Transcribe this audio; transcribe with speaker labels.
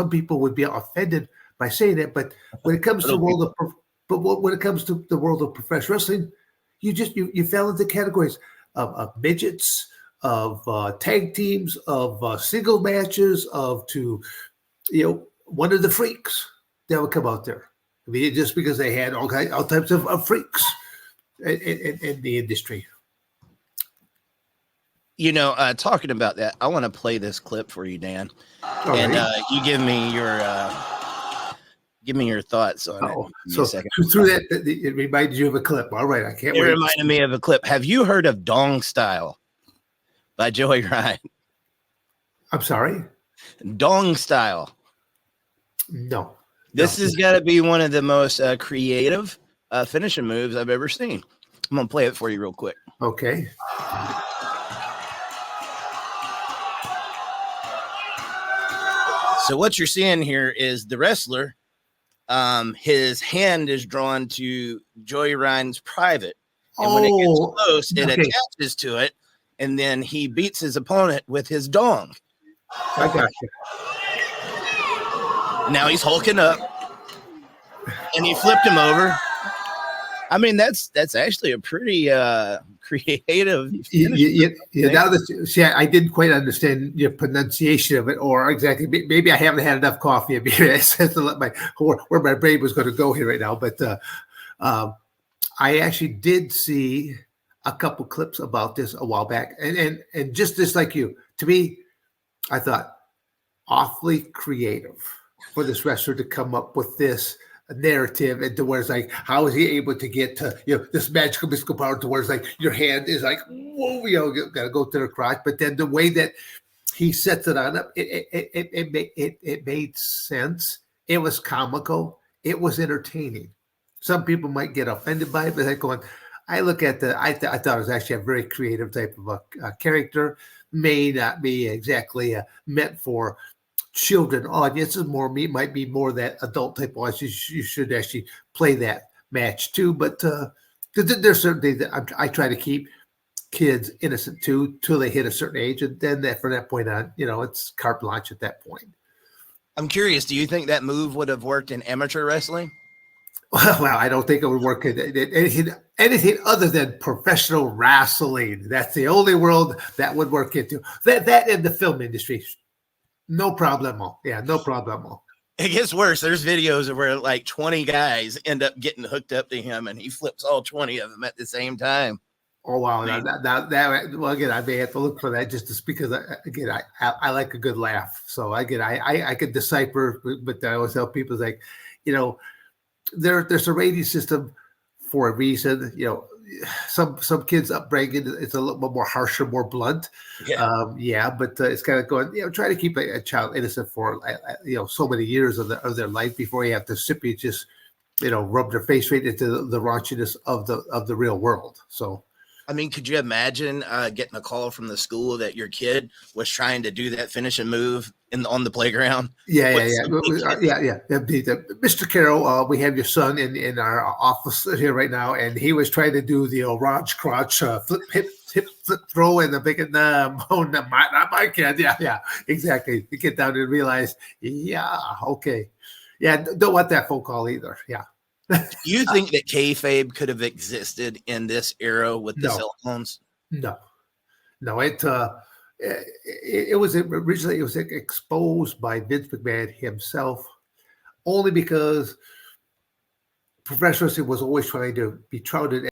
Speaker 1: some people would be offended by saying that, but when it comes to when it comes to the world of professional wrestling, you fell into categories of midgets, of tag teams, of single matches, one of the freaks that would come out there. I mean, just because they had all types of freaks in the industry.
Speaker 2: Talking about that, I want to play this clip for you, Dan, and you give me your thoughts on it.
Speaker 1: So through that, it reminded you of a clip. All right, I can't wait.
Speaker 2: It reminded me of a clip. Have you heard of Dong Style by Joey Ryan?
Speaker 1: I'm sorry?
Speaker 2: Dong Style.
Speaker 1: No.
Speaker 2: This has got to be one of the most creative finishing moves I've ever seen. I'm going to play it for you real quick.
Speaker 1: Okay.
Speaker 2: So what you're seeing here is the wrestler, his hand is drawn to Joey Ryan's private. And when it gets close, it attaches to it, and then he beats his opponent with his dong.
Speaker 1: I got you.
Speaker 2: Now he's hulking up, and he flipped him over. I mean, that's actually a pretty creative.
Speaker 1: I didn't quite understand your pronunciation of it, or exactly. Maybe I haven't had enough coffee. Maybe I said to let where my brain was going to go here right now. But I actually did see a couple clips about this a while back, and just like you, to me, I thought awfully creative for this wrestler to come up with this narrative, and to where it's like, how is he able to get to this magical mystical power to where it's like your hand is like, whoa, you got to go to the crotch, but then the way that he sets it on up, it made sense. It was comical. It was entertaining. Some people might get offended by it, but I look at I thought it was actually a very creative type of a character. May not be exactly meant for children audiences. Might be more that adult type audience. You should actually play that match too. But there's certain things that I try to keep kids innocent too, till they hit a certain age, and then from that point on, it's carte blanche at that point.
Speaker 2: I'm curious. Do you think that move would have worked in amateur wrestling?
Speaker 1: Well, I don't think it would work in anything other than professional wrestling. That's the only world that would work into that in the film industry. No problemo. Yeah, no problemo.
Speaker 2: It gets worse. There's videos of where like 20 guys end up getting hooked up to him, and he flips all 20 of them at the same time.
Speaker 1: Oh wow! Well, again, I may have to look for that just because I like a good laugh. So I could decipher, but I always tell people like, there's a rating system for a reason. Some kids' upbringing, it's a little bit more harsher, more blunt. But it's kind of going, try to keep a child innocent for so many years of their life before you have to simply just rub their face right into the raunchiness of the real world. So.
Speaker 2: I mean, could you imagine getting a call from the school that your kid was trying to do that finishing move on the playground?
Speaker 1: Yeah. Mr. Carroll, we have your son in our office here right now, and he was trying to do the orange crotch flip flip throw, and I'm thinking, not my kid. Yeah, exactly. You get down and realize, okay. Yeah, don't want that phone call either. Yeah.
Speaker 2: Do you think that kayfabe could have existed in this era with the cell phones?
Speaker 1: No. It was originally exposed by Vince McMahon himself, only because professional wrestling was always trying to be touted